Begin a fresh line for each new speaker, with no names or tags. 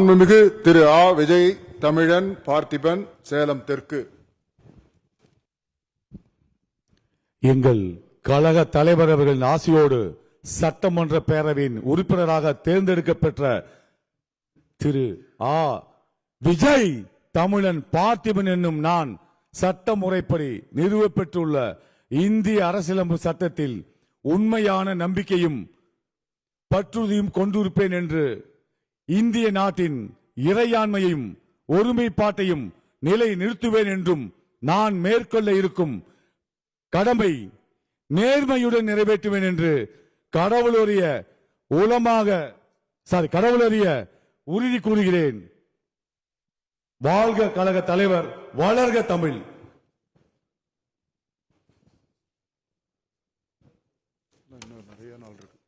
மாண்புமிகு திரு ஆ. விஜய் தமிழன் பார்த்திபன் சேலம் தெற்கு.
எங்கள் கழக தலைவர் அவர்களின் ஆசியோடு சட்டமன்ற பேரவையின் உறுப்பினராக தேர்ந்தெடுக்கப்பெற்ற திரு ஆ. விஜய் தமிழன் பார்த்திபன் என்னும் நான் சட்ட முறைப்படி நிறுவப்பெற்றுள்ள இந்திய அரசியலமைப்பு சட்டத்தில் உண்மையான நம்பிக்கையும் பற்றுறுதியும் கொண்டிருப்பேன் என்று இந்திய நாட்டின் இறையாண்மையையும் ஒருமைப்பாட்டையும் நிலை நிறுத்துவேன் என்றும் நான் மேற்கொள்ள இருக்கும் கடமை நேர்மையுடன் நிறைவேற்றுவேன் என்று கடவுளறிய உறுதி கூறுகிறேன். வாழ்க கழக தலைவர், வளர்க தமிழ்.
நிறைய நாள் இருக்கு.